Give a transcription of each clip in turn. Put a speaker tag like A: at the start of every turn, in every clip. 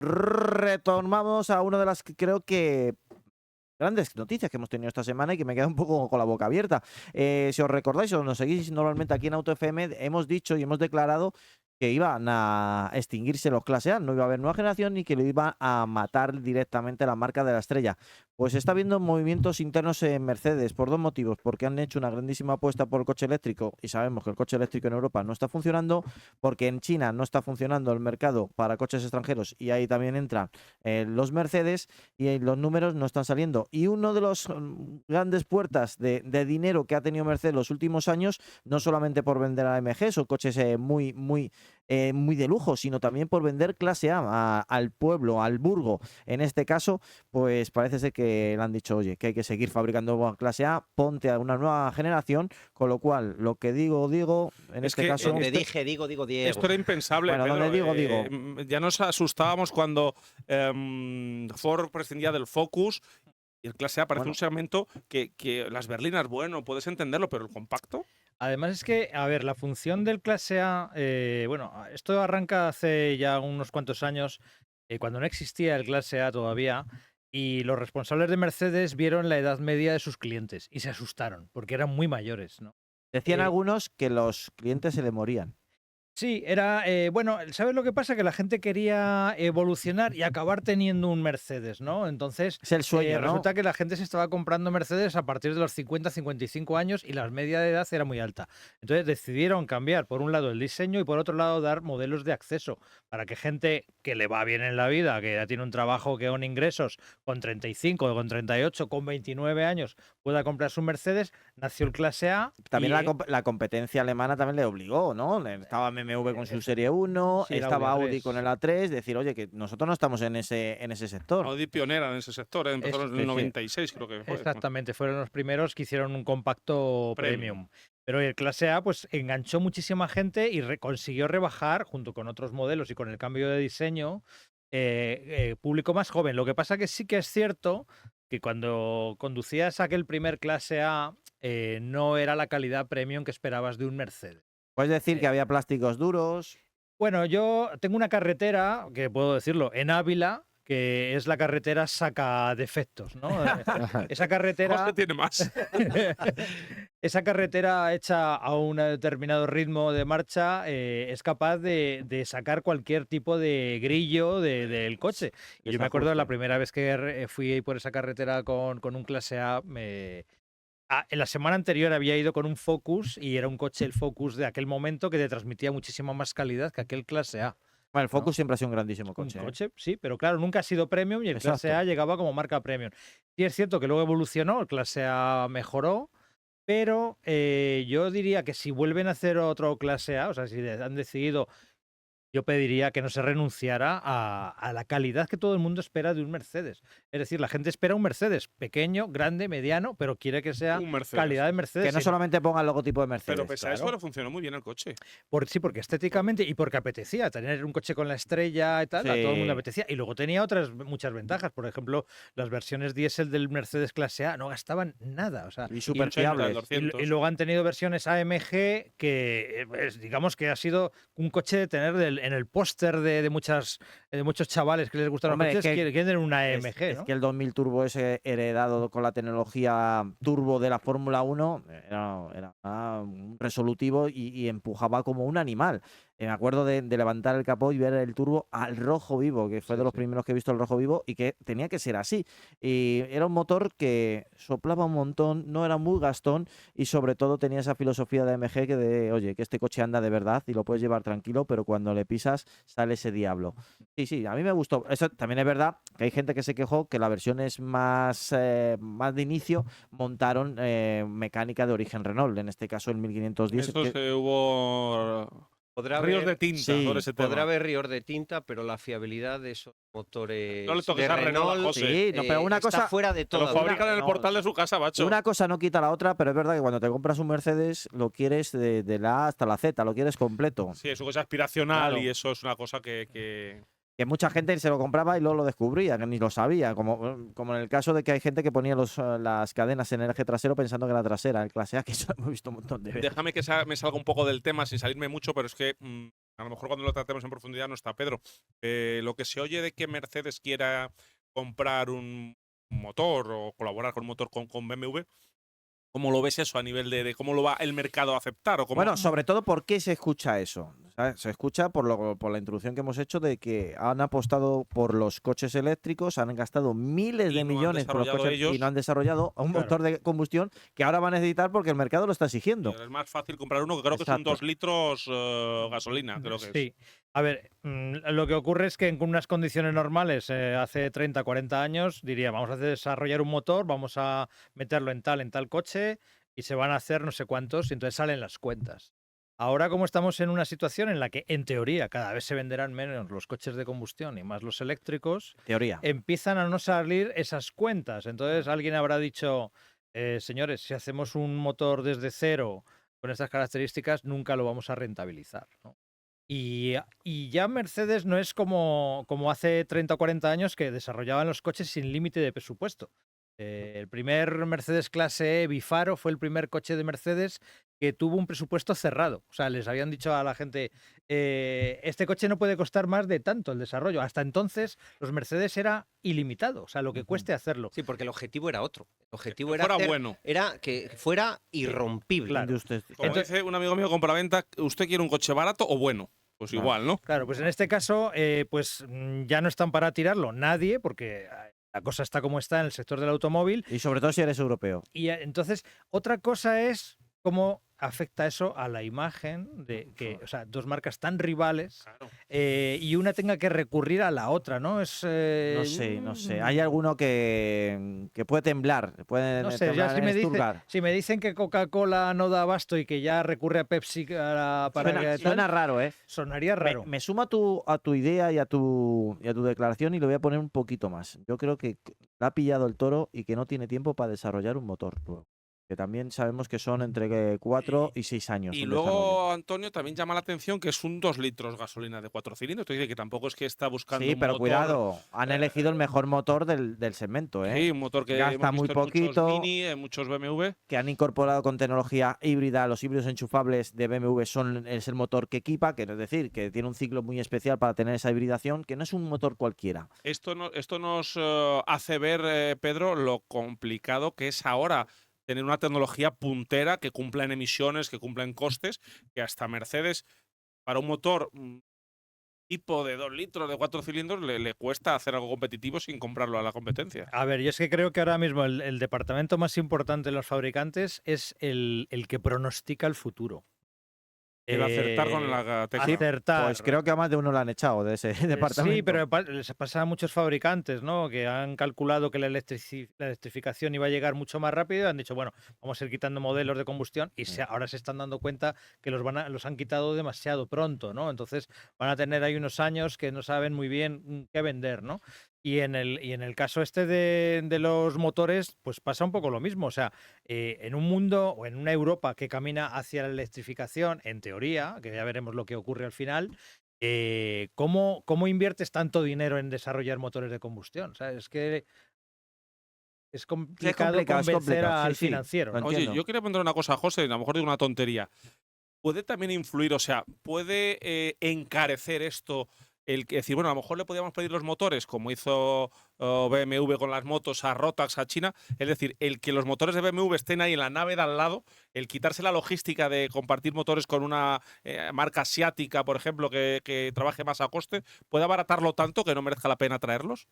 A: Retomamos a una de las que creo que grandes noticias que hemos tenido esta semana y que me queda un poco con la boca abierta. Si os recordáis o nos seguís normalmente aquí en Auto FM, hemos dicho y hemos declarado que iban a extinguirse los clase A, no iba a haber nueva generación ni que lo iba a matar directamente la marca de la estrella. Pues está habiendo movimientos internos en Mercedes por dos motivos, porque han hecho una grandísima apuesta por el coche eléctrico y sabemos que el coche eléctrico en Europa no está funcionando, porque en China no está funcionando el mercado para coches extranjeros y ahí también entran los Mercedes y los números no están saliendo. Y uno de los grandes puertas de dinero que ha tenido Mercedes los últimos años, no solamente por vender a AMG, son coches muy de lujo, sino también por vender clase al pueblo, al burgo. En este caso, pues parece ser que le han dicho, oye, que hay que seguir fabricando clase A, ponte a una nueva generación, con lo cual, lo que digo, en
B: Es
A: este
B: que
A: caso...
C: Donde digo Diego.
B: Esto era impensable,
A: Bueno,
B: Pedro.
A: donde digo.
B: Ya nos asustábamos cuando Ford prescindía del Focus y el clase A parece
A: Bueno.
B: un segmento que las berlinas, bueno, puedes entenderlo, pero el compacto.
D: Además es que, a ver, la función del clase A, bueno, esto arranca hace ya unos cuantos años, cuando no existía el clase A todavía, y los responsables de Mercedes vieron la edad media de sus clientes y se asustaron, porque eran muy mayores, ¿no?
A: Decían
D: Eh,
A: algunos que los clientes se le morían.
D: Sí, era, bueno, ¿sabes lo que pasa? Que la gente quería evolucionar y acabar teniendo un Mercedes, ¿no? Entonces,
A: Es el sueño, ¿no?
D: resulta que la gente se estaba comprando Mercedes a partir de los 50, 55 años y la media de edad era muy alta. Entonces decidieron cambiar, por un lado, el diseño y por otro lado, dar modelos de acceso para que gente que le va bien en la vida, que ya tiene un trabajo que con ingresos con 35, con 38, con 29 años, pueda comprarse un Mercedes. Nació el clase A.
A: También
D: y,
A: la competencia alemana también le obligó, ¿no? Estaba BMW con su Serie 1,
D: sí, la
A: estaba
D: Audi
A: Audi con el A3, decir, oye, que nosotros no estamos en ese sector.
B: Audi pionera en ese sector, empezó en
A: sí,
B: el
A: sí.
B: 96, creo que fue.
D: Exactamente, fueron los primeros que hicieron un compacto premium. Pero el clase A pues enganchó muchísima gente y consiguió rebajar, junto con otros modelos y con el cambio de diseño, público más joven. Lo que pasa que sí que es cierto que cuando conducías aquel primer clase A, no era la calidad premium que esperabas de un Mercedes.
A: Puedes decir que había plásticos duros.
D: Bueno, yo tengo una carretera, que puedo decirlo, en Ávila, que es la carretera saca defectos, ¿no? Esa carretera...
B: Jorge tiene más.
D: Esa carretera hecha a un determinado ritmo de marcha es capaz de sacar cualquier tipo de grillo del coche. Y yo me acuerdo la primera vez que fui por esa carretera con un clase A, en la semana anterior había ido con un Focus y era un coche, el Focus de aquel momento, que te transmitía muchísima más calidad que aquel clase A.
A: Bueno, el Focus
D: ¿no?
A: siempre ha sido un grandísimo coche.
D: Un coche, sí, pero claro, nunca ha sido premium y el clase
A: Exacto.
D: A llegaba como marca premium. Sí es cierto que luego evolucionó, el clase A mejoró, pero yo diría que si vuelven a hacer otro clase A, o sea, si han decidido, yo pediría que no se renunciara a la calidad que todo el mundo espera de un Mercedes. Es decir, la gente espera un Mercedes pequeño, grande, mediano, pero quiere que sea
B: Un Mercedes.
D: calidad de Mercedes.
A: Que no solamente ponga el logotipo de Mercedes.
B: Pero pese a eso,
D: claro.
B: le funcionó muy bien el coche.
D: Sí, porque estéticamente y porque apetecía tener un coche con la estrella y tal, a todo el mundo
A: Sí.
D: apetecía. Y luego tenía otras muchas ventajas. Por ejemplo, las versiones diésel del Mercedes clase A no gastaban nada. O sea,
A: Y súper
B: 80,
A: fiables.
B: 200.
D: y luego han tenido versiones AMG que, digamos que ha sido un coche de tener en el póster de muchos chavales que les gustan
A: Hombre,
D: los coches,
A: es que
D: quieren tener una
A: Es,
D: AMG,
A: es
D: ¿no?
A: que el 2000 Turbo ese heredado con la tecnología turbo de la Fórmula 1 era un resolutivo y empujaba como un animal. Me acuerdo de levantar el capó y ver el turbo al rojo vivo, que fue de los primeros que he visto el rojo vivo y que tenía que ser así. Y era un motor que soplaba un montón, no era muy gastón y sobre todo tenía esa filosofía de AMG oye, que este coche anda de verdad y lo puedes llevar tranquilo, pero cuando le pisas sale ese diablo. Sí, a mí me gustó. Eso también es verdad que hay gente que se quejó que la versión es más de inicio, montaron mecánica de origen Renault, en este caso el 1510.
B: Eso hubo ríos de tinta sobre ese tema.
C: Podrá haber ríos de tinta, pero la fiabilidad de esos motores
B: No le toques
C: de
B: a Renault,
C: Renault
B: José.
A: Sí, no, pero una
C: está
A: cosa,
C: fuera de
B: Te lo
C: todo.
B: fabrican en el
A: no,
B: portal de su casa, macho.
A: una cosa no quita la otra, pero es verdad que cuando te compras un Mercedes lo quieres de la A hasta la Z, lo quieres completo.
B: Sí, es una cosa aspiracional
A: Claro.
B: y eso es una cosa que
A: Que mucha gente se lo compraba y luego lo descubría, que ni lo sabía, como en el caso de que hay gente que ponía las cadenas en el eje trasero pensando que era trasera, el clase A, que eso lo hemos visto un montón de veces.
B: Déjame que me salga un poco del tema sin salirme mucho, pero es que a lo mejor cuando lo tratemos en profundidad no está Pedro. Lo que se oye de que Mercedes quiera comprar un motor o colaborar con un motor con BMW, ¿cómo lo ves eso a nivel de cómo lo va el mercado a aceptar? O cómo...
A: Bueno, sobre todo, ¿por qué se escucha eso? ¿Sabes? Se escucha por la introducción que hemos hecho de que han apostado por los coches eléctricos, han gastado miles
B: Y
A: de
B: no han
A: millones por los
B: desarrollado
A: coches
B: ellos.
A: y no han desarrollado un
D: Claro.
A: motor de combustión que ahora van a necesitar porque el mercado lo está exigiendo.
B: Es más fácil comprar uno que creo que son
A: Exacto.
B: 2 litros gasolina, creo que es.
D: Sí. A ver, lo que ocurre es que en unas condiciones normales, hace 30, 40 años, diría, vamos a desarrollar un motor, vamos a meterlo en tal coche y se van a hacer no sé cuántos y entonces salen las cuentas. Ahora, como estamos en una situación en la que, en teoría, cada vez se venderán menos los coches de combustión y más los eléctricos,
A: Teoría.
D: empiezan a no salir esas cuentas. Entonces alguien habrá dicho, señores, si hacemos un motor desde cero con estas características, nunca lo vamos a rentabilizar, ¿no? Y ya Mercedes no es como hace 30 o 40 años que desarrollaban los coches sin límite de presupuesto. El primer Mercedes Clase E bifaro fue el primer coche de Mercedes que tuvo un presupuesto cerrado. O sea, les habían dicho a la gente, este coche no puede costar más de tanto el desarrollo. Hasta entonces los Mercedes era ilimitado, o sea, lo que cueste hacerlo.
C: Sí, porque el objetivo era otro. El objetivo
B: Que
C: era,
B: fuera bueno.
C: era que fuera irrompible.
D: Claro.
A: Industria-
B: Como dice un amigo mío compraventa, ¿usted quiere un coche barato o bueno? Pues
A: Claro.
B: igual, ¿no?
D: Claro, pues en este caso, pues ya no están para tirarlo nadie, porque la cosa está como está en el sector del automóvil.
A: Y sobre todo si eres europeo.
D: Y entonces, otra cosa es cómo afecta eso a la imagen de que, o sea, dos marcas tan rivales
B: Claro.
D: y una tenga que recurrir a la otra, ¿no? Es
A: No sé. Hay alguno que puede temblar, puede
D: no sé, ya
A: temblar
D: si me,
A: esturgar.
D: si me dicen que Coca-Cola no da abasto y que ya recurre a Pepsi para
A: Suena,
D: que tal,
A: suena raro, ¿eh?
D: sonaría raro.
A: Me sumo a tu idea y a tu declaración y lo voy a poner un poquito más. Yo creo que le ha pillado el toro y que no tiene tiempo para desarrollar un motor nuevo. Que también sabemos que son entre 4 y 6 años.
B: Y
A: un
B: luego,
A: desarrollo.
B: Antonio, también llama la atención que es un 2 litros gasolina de 4 cilindros. Te dice que tampoco es que está buscando
A: Sí,
B: un
A: pero
B: motor,
A: cuidado, han elegido el mejor motor del segmento, ¿eh?
B: Sí, un motor que
A: Gasta
B: hemos
A: muy
B: visto en
A: poquito.
B: muchos Mini, en muchos BMW.
A: Que han incorporado con tecnología híbrida. Los híbridos enchufables de BMW es el motor que equipa, que es decir, que tiene un ciclo muy especial para tener esa hibridación, que no es un motor cualquiera.
B: Esto nos hace ver, Pedro, lo complicado que es ahora tener una tecnología puntera que cumpla en emisiones, que cumpla en costes, que hasta Mercedes, para un motor tipo de 2 litros, de 4 cilindros, le cuesta hacer algo competitivo sin comprarlo a la competencia.
D: A ver, yo es que creo que ahora mismo el departamento más importante de los fabricantes es el que pronostica el futuro.
B: El acertar con la tecla.
D: Acertar.
A: Pues creo que a más de uno lo han echado de ese departamento.
D: Sí, pero les pasa a muchos fabricantes, ¿no? Que han calculado que la electrificación iba a llegar mucho más rápido y han dicho, bueno, vamos a ir quitando modelos de combustión y ahora se están dando cuenta que los han quitado demasiado pronto, ¿no? Entonces van a tener ahí unos años que no saben muy bien qué vender, ¿no? Y en el caso este de los motores, pues pasa un poco lo mismo. O sea, en un mundo o en una Europa que camina hacia la electrificación, en teoría, que ya veremos lo que ocurre al final, ¿cómo inviertes tanto dinero en desarrollar motores de combustión? O sea, es que es complicado convencer
A: complicado,
D: al
A: sí, sí,
D: financiero,
A: lo
D: ¿no?
B: Oye,
A: entiendo.
B: yo quería preguntar una cosa a José, a lo mejor digo una tontería. ¿Puede también influir, o sea, puede encarecer esto el que decir, bueno, a lo mejor le podíamos pedir los motores, como hizo BMW con las motos a Rotax, a China? Es decir, el que los motores de BMW estén ahí en la nave de al lado, el quitarse la logística de compartir motores con una marca asiática, por ejemplo, que trabaje más a coste, ¿puede abaratarlo tanto que no merezca la pena traerlos?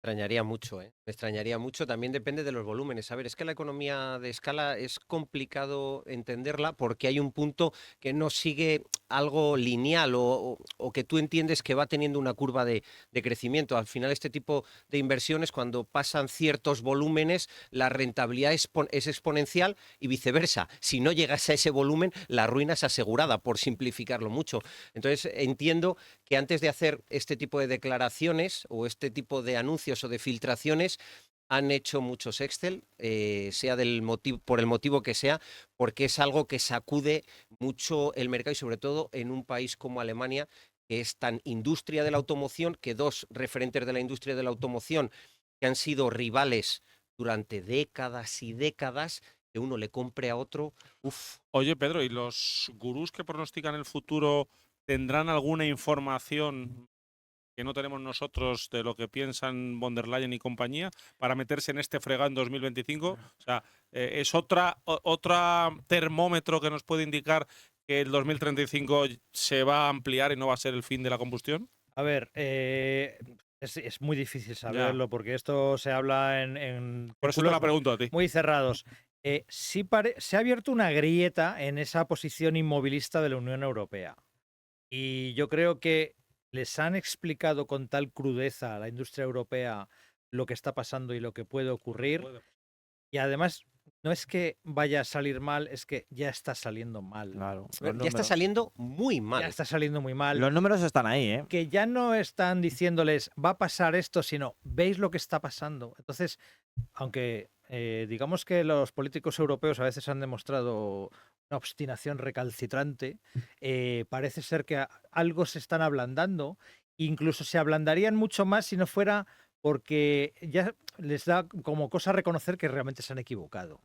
C: Me extrañaría mucho, ¿eh? Me extrañaría mucho. También depende de los volúmenes. A ver, es que la economía de escala es complicado entenderla porque hay un punto que no sigue algo lineal o que tú entiendes que va teniendo una curva de crecimiento. Al final, este tipo de inversiones, cuando pasan ciertos volúmenes, la rentabilidad es exponencial y viceversa. Si no llegas a ese volumen, la ruina es asegurada, por simplificarlo mucho. Entonces, entiendo que antes de hacer este tipo de declaraciones o este tipo de anuncios o de filtraciones, han hecho muchos Excel, sea por el motivo que sea, porque es algo que sacude mucho el mercado y sobre todo en un país como Alemania, que es tan industria de la automoción, que dos referentes de la industria de la automoción que han sido rivales durante décadas y décadas, que uno le compre a otro, uff.
B: Oye, Pedro, ¿y los gurús que pronostican el futuro ¿tendrán alguna información que no tenemos nosotros de lo que piensan von der Leyen y compañía para meterse en este fregado en 2025? O sea, ¿es otra termómetro que nos puede indicar que el 2035 se va a ampliar y no va a ser el fin de la combustión?
D: A ver, es muy difícil saberlo porque esto se habla en
B: Por eso te la
D: círculos
B: pregunto a ti.
D: muy cerrados. Se ha abierto una grieta en esa posición inmovilista de la Unión Europea. Y yo creo que les han explicado con tal crudeza a la industria europea lo que está pasando y lo que puede ocurrir. Y además, no es que vaya a salir mal, es que ya está saliendo mal.
A: Claro.
C: Ya está saliendo muy
D: Ya
C: mal.
D: está saliendo muy mal.
A: Los números están ahí, ¿eh?
D: Que ya no están diciéndoles va a pasar esto, sino veis lo que está pasando. Entonces, aunque digamos que los políticos europeos a veces han demostrado una obstinación recalcitrante, parece ser que algo se están ablandando. Incluso se ablandarían mucho más si no fuera porque ya les da como cosa reconocer que realmente se han equivocado.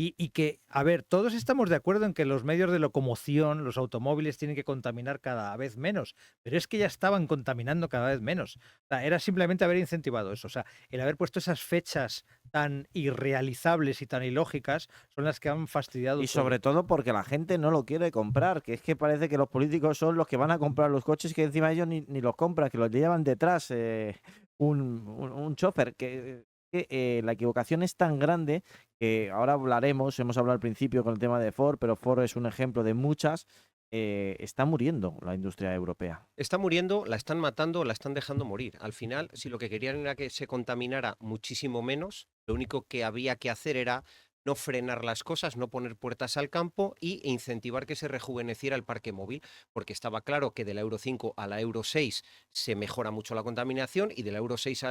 D: Y que, a ver, todos estamos de acuerdo en que los medios de locomoción, los automóviles, tienen que contaminar cada vez menos, pero es que ya estaban contaminando cada vez menos. O sea, era simplemente haber incentivado eso. O sea, el haber puesto esas fechas tan irrealizables y tan ilógicas son las que han fastidiado
A: Y
D: todo.
A: sobre todo porque la gente no lo quiere comprar, que es que parece que los políticos son los que van a comprar los coches que encima ellos ni los compran, que los llevan detrás un chofer, que la equivocación es tan grande que ahora hablaremos, hemos hablado al principio con el tema de Ford, pero Ford es un ejemplo de muchas, está muriendo la industria europea.
C: Está muriendo, la están matando, la están dejando morir. Al final, si lo que querían era que se contaminara muchísimo menos, lo único que había que hacer era no frenar las cosas, no poner puertas al campo e incentivar que se rejuveneciera el parque móvil, porque estaba claro que de la Euro 5 a la Euro 6 se mejora mucho la contaminación y de la Euro 6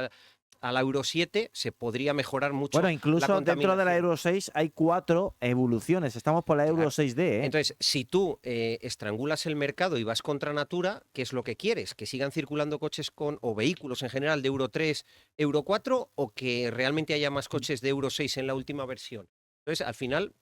C: a la Euro 7 se podría mejorar mucho
A: Bueno, incluso dentro de la Euro 6 hay 4 evoluciones, estamos por la Euro
C: Claro.
A: 6D, ¿eh?
C: Entonces, si tú estrangulas el mercado y vas contra natura, ¿qué es lo que quieres? ¿Que sigan circulando coches o vehículos en general de Euro 3, Euro 4 o que realmente haya más coches de Euro 6 en la última versión? Entonces, al final,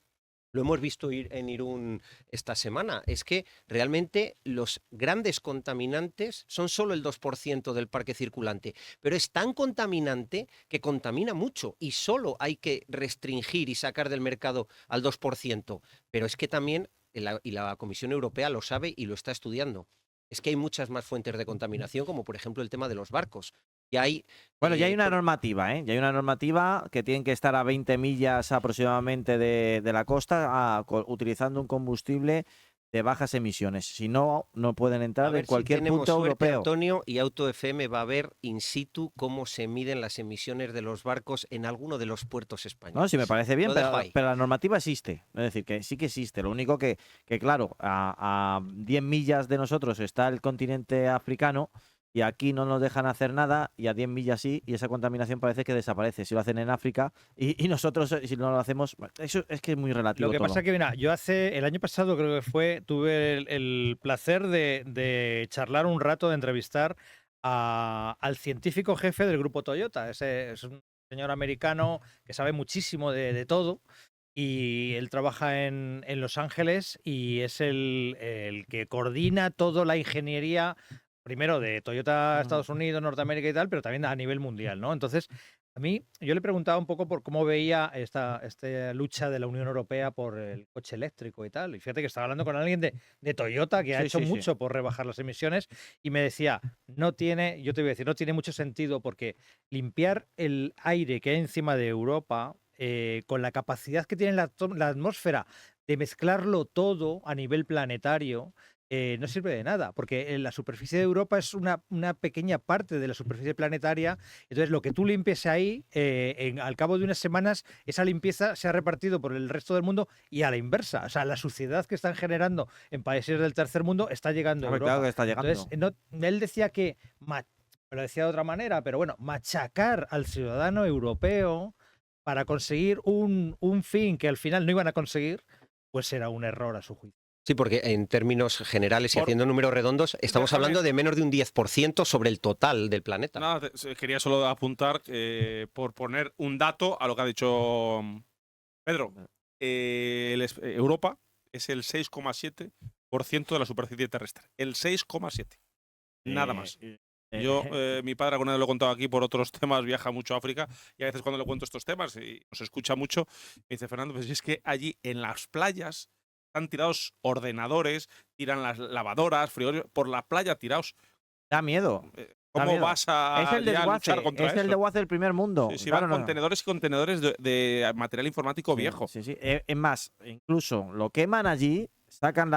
C: lo hemos visto en Irún esta semana, es que realmente los grandes contaminantes son solo el 2% del parque circulante, pero es tan contaminante que contamina mucho y solo hay que restringir y sacar del mercado al 2%. Pero es que también, y la Comisión Europea lo sabe y lo está estudiando, es que hay muchas más fuentes de contaminación, como por ejemplo el tema de los barcos. Y hay,
A: Bueno, ya hay una normativa, ¿eh? Ya hay una normativa que tienen que estar a 20 millas aproximadamente de la costa utilizando un combustible de bajas emisiones. Si no, no pueden entrar en cualquier punto europeo.
C: Antonio, y Auto FM va a ver in situ cómo se miden las emisiones de los barcos en alguno de los puertos españoles.
A: No, sí me parece bien,
C: Lo dejo ahí.
A: pero la normativa existe. Es decir, que sí que existe. Lo único que claro, a 10 millas de nosotros está el continente africano y aquí no nos dejan hacer nada y a 10 millas sí, y esa contaminación parece que desaparece. Si lo hacen en África y nosotros, si no lo hacemos, eso es que es muy relativo.
D: Lo que
A: todo.
D: pasa que, mira, yo el año pasado creo que fue, tuve el placer de charlar un rato, de entrevistar al científico jefe del grupo Toyota. Es un señor americano que sabe muchísimo de todo. Y él trabaja en Los Ángeles y es el que coordina toda la ingeniería, primero de Toyota Estados Unidos, Norteamérica y tal, pero también a nivel mundial, ¿no? Entonces, a mí, yo le preguntaba un poco por cómo veía esta lucha de la Unión Europea por el coche eléctrico y tal. Y fíjate que estaba hablando con alguien de Toyota que ha hecho mucho por rebajar las emisiones y me decía, yo te voy a decir, no tiene mucho sentido porque limpiar el aire que hay encima de Europa, con la capacidad que tiene la atmósfera de mezclarlo todo a nivel planetario, no sirve de nada, porque la superficie de Europa es una pequeña parte de la superficie planetaria. Entonces, lo que tú limpies ahí, al cabo de unas semanas, esa limpieza se ha repartido por el resto del mundo y a la inversa. O sea, la suciedad que están generando en países del tercer mundo está llegando a Europa.
A: Claro que está llegando.
D: Entonces, él decía que, lo decía de otra manera, pero bueno, machacar al ciudadano europeo para conseguir un fin que al final no iban a conseguir, pues era un error a su juicio.
C: Sí, porque en términos generales y haciendo números redondos, estamos hablando de menos de un 10% sobre el total del planeta.
B: Nada, quería solo apuntar, por poner un dato a lo que ha dicho Pedro. Europa es el 6,7 de la superficie terrestre. El 6,7. Nada más. Yo,
A: eh,
B: mi padre alguna vez lo he contado aquí por otros temas, viaja mucho a África y a veces cuando le cuento estos temas y nos escucha mucho, me dice, Fernando, pues es que allí en las playas están tirados ordenadores, tiran las lavadoras, frigoríficos, por la playa tirados.
A: Da miedo. Da
B: ¿Cómo
A: miedo.
B: vas a,
A: Es el
B: ya a
A: desguace,
B: luchar contra
A: es
B: eso?
A: el desguace del primer mundo.
B: Sí,
A: Claro,
B: van contenedores y contenedores de material informático
A: Sí,
B: viejo.
A: Sí, sí. Es más, incluso lo queman allí, sacan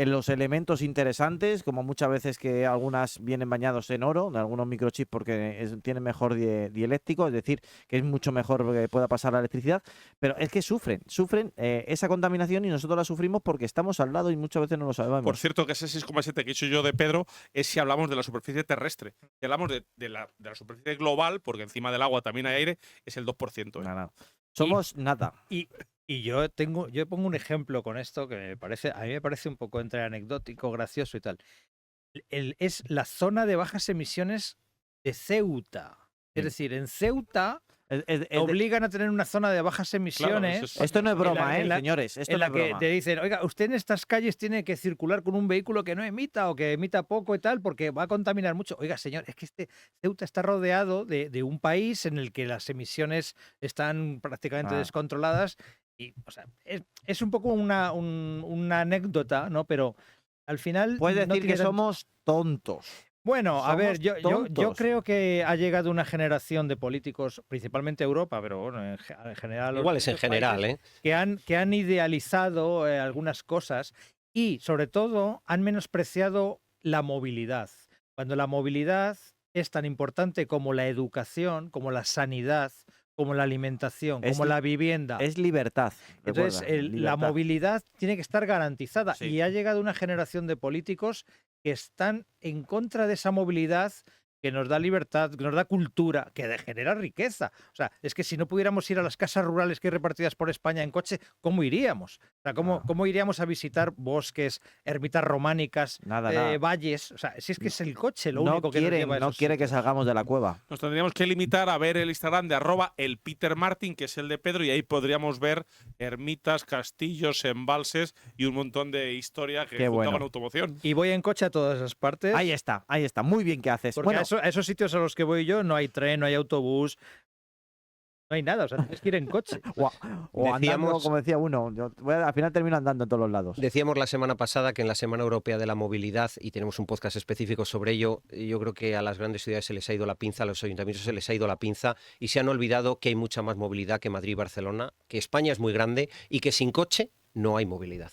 A: los elementos interesantes, como muchas veces que algunas vienen bañados en oro, de algunos microchips porque tienen mejor dieléctrico, es decir, que es mucho mejor que pueda pasar la electricidad, pero es que sufren esa contaminación y nosotros la sufrimos porque estamos al lado y muchas veces no lo sabemos.
B: Por cierto, que ese 6,7 que he dicho yo de Pedro es si hablamos de la superficie terrestre. Si hablamos de la superficie global, porque encima del agua también hay aire, es el 2%.
A: Nada. Somos nada.
D: Y yo pongo un ejemplo con esto que a mí me parece un poco entre anecdótico, gracioso y tal. Es la zona de bajas emisiones de Ceuta. Es
A: Sí.
D: decir, en Ceuta
A: Es de-
D: obligan a tener una zona de bajas emisiones.
B: eso
A: Esto no es
D: en la-
A: broma,
D: en la-
A: señores. Esto
D: en
A: no
D: la
A: es
D: que
A: broma.
D: te dicen, oiga, usted en estas calles tiene que circular con un vehículo que no emita o que emita poco y tal, porque va a contaminar mucho. Oiga, señor, es que Ceuta está rodeado de un país en el que las emisiones están prácticamente
A: Ah.
D: descontroladas. Y, o sea, es un poco una anécdota, ¿no? Pero al final.
A: Puedes
D: no
A: decir
D: tiene
A: que
D: tanto-
A: somos tontos.
D: Bueno, a ver,
A: somos
D: yo
A: tontos.
D: creo que ha llegado una generación de políticos, principalmente Europa, pero bueno, en general. los
C: Igual es en
D: distintos
C: general,
D: países,
C: ¿eh?
D: que han idealizado algunas cosas y, sobre todo, han menospreciado la movilidad. Cuando la movilidad es tan importante como la educación, como la sanidad, como la alimentación,
A: Es
D: como
A: li-
D: la vivienda.
A: Es libertad.
D: Entonces,
A: recuerda,
D: la
A: libertad.
D: movilidad tiene que estar garantizada
A: Sí.
D: y ha llegado una generación de políticos que están en contra de esa movilidad que nos da libertad, que nos da cultura, que genera riqueza. O sea, es que si no pudiéramos ir a las casas rurales que hay repartidas por España en coche, ¿cómo iríamos? O sea, ¿cómo iríamos a visitar bosques, ermitas románicas,
A: Nada.
D: valles? O sea, si es que es el coche lo
A: No
D: único que nos
A: quieren,
D: lleva a
A: no
D: esos
A: quiere que
D: sitios.
A: salgamos de la cueva.
B: Nos tendríamos que limitar a ver el Instagram de @elpetermartin, que es el de Pedro, y ahí podríamos ver ermitas, castillos, embalses y un montón de historia que
A: Qué
B: junta
A: bueno.
B: con automoción.
D: Y voy en coche a todas esas partes.
A: Ahí está. Muy bien que haces.
D: Porque
A: Bueno,
D: a esos sitios a los que voy yo no hay tren, no hay autobús, no hay nada. O sea, tienes que ir en coche.
A: o andando,
C: Decíamos-
A: como decía uno. Al final termino andando en todos los lados.
C: Decíamos la semana pasada que en la Semana Europea de la Movilidad, y tenemos un podcast específico sobre ello, yo creo que a las grandes ciudades se les ha ido la pinza, a los ayuntamientos se les ha ido la pinza y se han olvidado que hay mucha más movilidad que Madrid y Barcelona, que España es muy grande y que sin coche no hay movilidad.